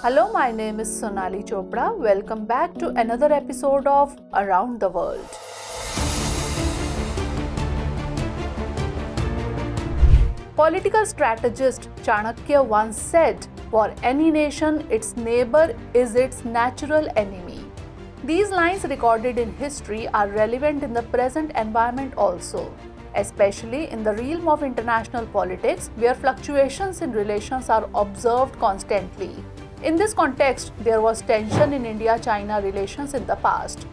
Hello, my name is Sonali Chopra. Welcome back to another episode of Around the World. Political strategist Chanakya once said, "For any nation, its neighbor is its natural enemy." These lines recorded in history are relevant in the present environment also, especially in the realm of international politics where fluctuations in relations are observed constantly. In this context, there was tension in India-China relations in the past.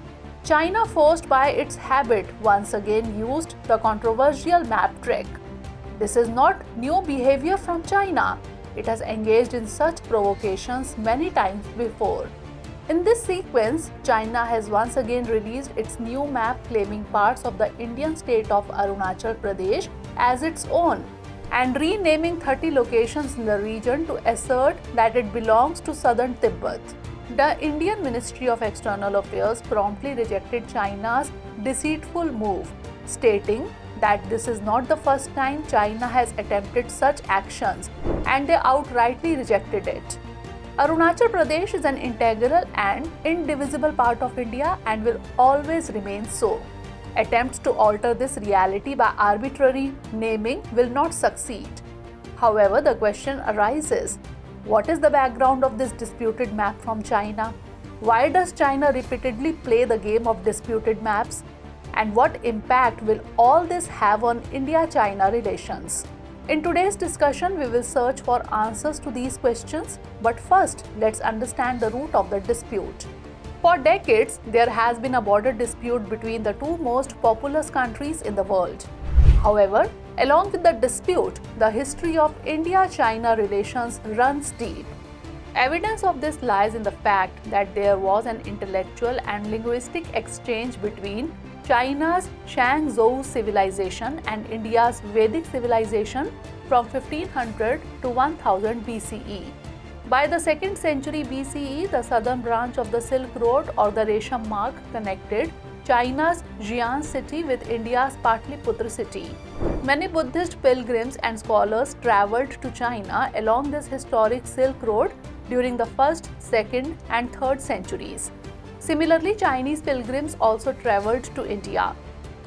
China, forced by its habit, once again used the controversial map trick. This is not new behavior from China. It has engaged in such provocations many times before. In this sequence, China has once again released its new map claiming parts of the Indian state of Arunachal Pradesh as its own, and renaming 30 locations in the region to assert that it belongs to southern Tibet. The Indian Ministry of External Affairs promptly rejected China's deceitful move, stating that this is not the first time China has attempted such actions, and they outrightly rejected it. Arunachal Pradesh is an integral and indivisible part of India and will always remain so. Attempts to alter this reality by arbitrary naming will not succeed. However, the question arises, what is the background of this disputed map from China? Why does China repeatedly play the game of disputed maps? And what impact will all this have on India-China relations? In today's discussion, we will search for answers to these questions, but first, let's understand the root of the dispute. For decades, there has been a border dispute between the two most populous countries in the world. However, along with the dispute, the history of India-China relations runs deep. Evidence of this lies in the fact that there was an intellectual and linguistic exchange between China's Shangzhou civilization and India's Vedic civilization from 1500 to 1000 BCE. By the 2nd century BCE, the southern branch of the Silk Road or the Resham Marg connected China's Xi'an city with India's Patliputra city. Many Buddhist pilgrims and scholars travelled to China along this historic Silk Road during the 1st, 2nd and 3rd centuries. Similarly, Chinese pilgrims also travelled to India.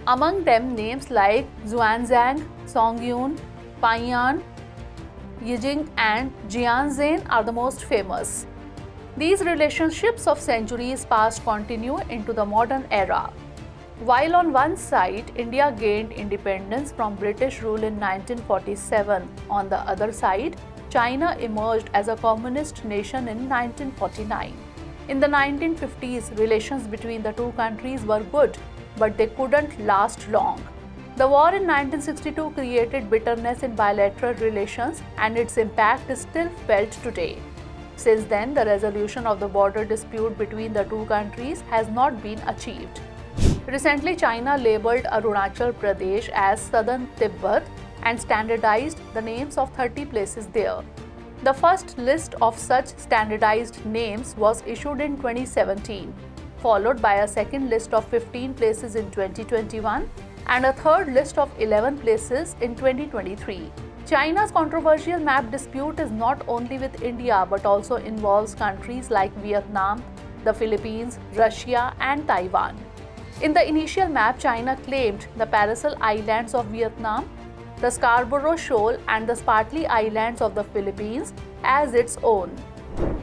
Among them, names like Xuanzang, Songyun, Paiyan, Yijing and Jianzhen are the most famous. These relationships of centuries past continue into the modern era. While on one side, India gained independence from British rule in 1947, on the other side, China emerged as a communist nation in 1949. In the 1950s, relations between the two countries were good, but they couldn't last long. The war in 1962 created bitterness in bilateral relations, and its impact is still felt today. Since then, the resolution of the border dispute between the two countries has not been achieved. Recently, China labeled Arunachal Pradesh as southern Tibet and standardized the names of 30 places there. The first list of such standardized names was issued in 2017, followed by a second list of 15 places in 2021 and a third list of 11 places in 2023. China's controversial map dispute is not only with India but also involves countries like Vietnam, the Philippines, Russia and Taiwan. In the initial map, China claimed the Paracel Islands of Vietnam, the Scarborough Shoal and the Spratly Islands of the Philippines as its own.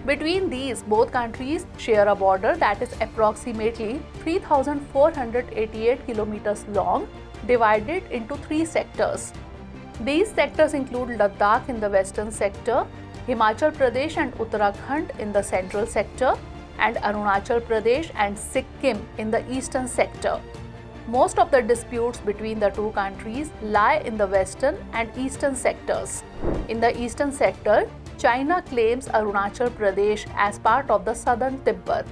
Between these, both countries share a border that is approximately 3,488 kilometers long, divided into 3 sectors. These sectors include Ladakh in the western sector, Himachal Pradesh and Uttarakhand in the central sector, and Arunachal Pradesh and Sikkim in the eastern sector. Most of the disputes between the two countries lie in the western and eastern sectors. In the eastern sector, China claims Arunachal Pradesh as part of the southern Tibet.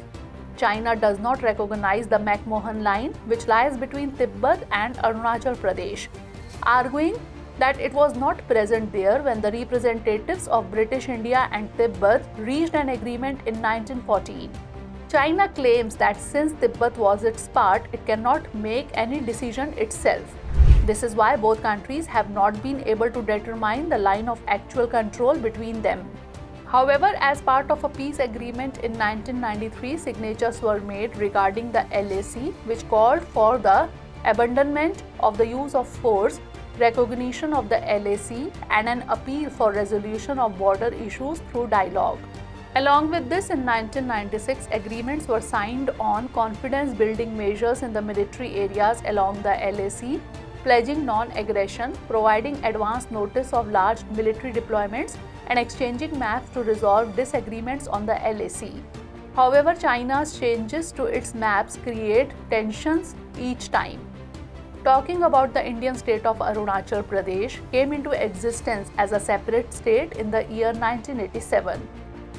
China does not recognize the McMahon Line, which lies between Tibet and Arunachal Pradesh, arguing that it was not present there when the representatives of British India and Tibet reached an agreement in 1914. China claims that since Tibet was its part, it cannot make any decision itself. This is why both countries have not been able to determine the line of actual control between them. However, as part of a peace agreement in 1993, signatures were made regarding the LAC, which called for the abandonment of the use of force, recognition of the LAC, and an appeal for resolution of border issues through dialogue. Along with this, in 1996, agreements were signed on confidence-building measures in the military areas along the LAC, pledging non-aggression, providing advance notice of large military deployments, and exchanging maps to resolve disagreements on the LAC. However, China's changes to its maps create tensions each time. Talking about the Indian state of Arunachal Pradesh came into existence as a separate state in the year 1987.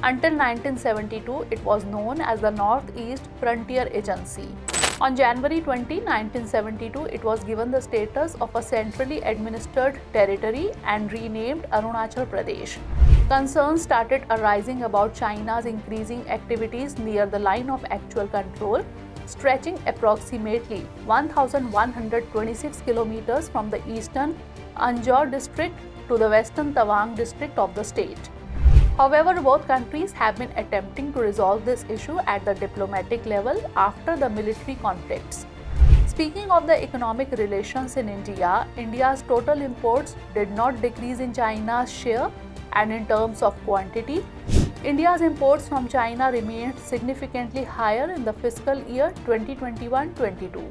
Until 1972, it was known as the Northeast Frontier Agency. On January 20, 1972, it was given the status of a centrally administered territory and renamed Arunachal Pradesh. Concerns started arising about China's increasing activities near the line of actual control, stretching approximately 1,126 kilometers from the eastern Anjar district to the western Tawang district of the state. However, both countries have been attempting to resolve this issue at the diplomatic level after the military conflicts. Speaking of the economic relations in India, India's total imports did not decrease in China's share, and in terms of quantity, India's imports from China remained significantly higher in the fiscal year 2021-22.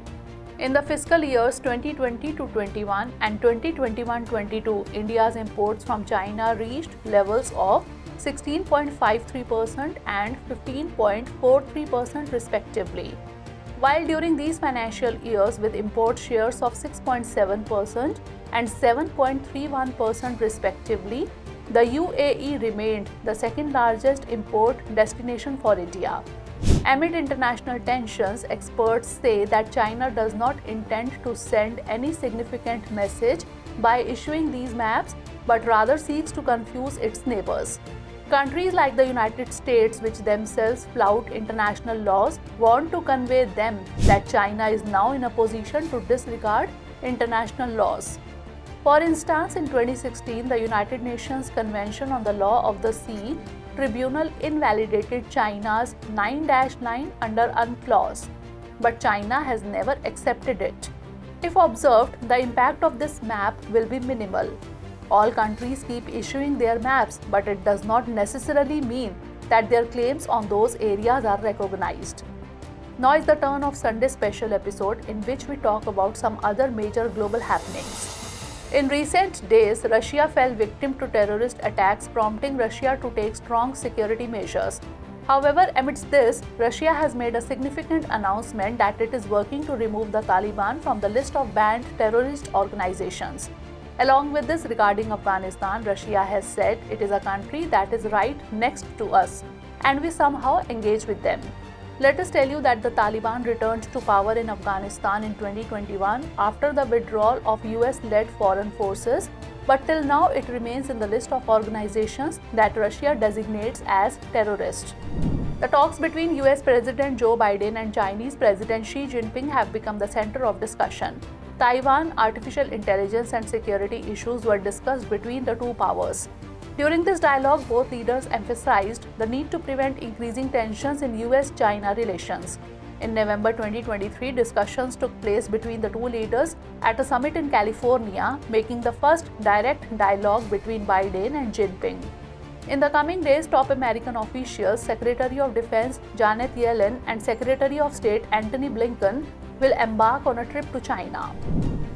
In the fiscal years 2020-21 and 2021-22, India's imports from China reached levels of 16.53% and 15.43% respectively. While during these financial years, with import shares of 6.7% and 7.31% respectively, the UAE remained the second largest import destination for India. Amid international tensions, experts say that China does not intend to send any significant message by issuing these maps, but rather seeks to confuse its neighbors. Countries like the United States, which themselves flout international laws, want to convey them that China is now in a position to disregard international laws. For instance, in 2016, the United Nations Convention on the Law of the Sea Tribunal invalidated China's 9-9 under UNCLOS, but China has never accepted it. If observed, the impact of this map will be minimal. All countries keep issuing their maps, but it does not necessarily mean that their claims on those areas are recognized. Now is the turn of Sunday's special episode, in which we talk about some other major global happenings. In recent days, Russia fell victim to terrorist attacks, prompting Russia to take strong security measures. However, amidst this, Russia has made a significant announcement that it is working to remove the Taliban from the list of banned terrorist organizations. Along with this, regarding Afghanistan, Russia has said it is a country that is right next to us, and we somehow engage with them. Let us tell you that the Taliban returned to power in Afghanistan in 2021 after the withdrawal of US-led foreign forces, but till now it remains in the list of organizations that Russia designates as terrorist. The talks between US President Joe Biden and Chinese President Xi Jinping have become the center of discussion. Taiwan, artificial intelligence, and security issues were discussed between the two powers. During this dialogue, both leaders emphasized the need to prevent increasing tensions in US-China relations. In November 2023, discussions took place between the two leaders at a summit in California, making the first direct dialogue between Biden and Jinping. In the coming days, top American officials, Secretary of Defense Janet Yellen and Secretary of State Antony Blinken will embark on a trip to China.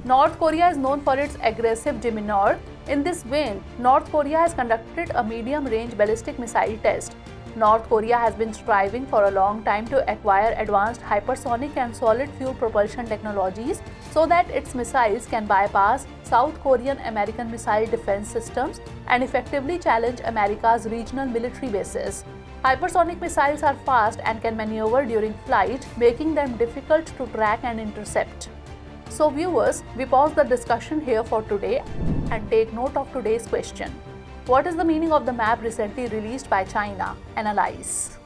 North Korea is known for its aggressive demeanor. In this vein, North Korea has conducted a medium-range ballistic missile test. North Korea has been striving for a long time to acquire advanced hypersonic and solid-fuel propulsion technologies so that its missiles can bypass South Korean American missile defense systems and effectively challenge America's regional military bases. Hypersonic missiles are fast and can maneuver during flight, making them difficult to track and intercept. So viewers, we pause the discussion here for today and take note of today's question. What is the meaning of the map recently released by China? Analyze.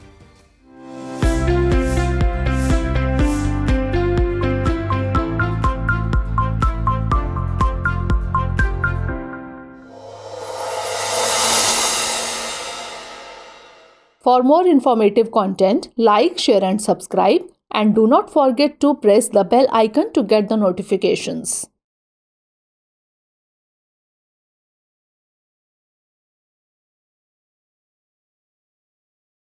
For more informative content, like, share and subscribe, and do not forget to press the bell icon to get the notifications.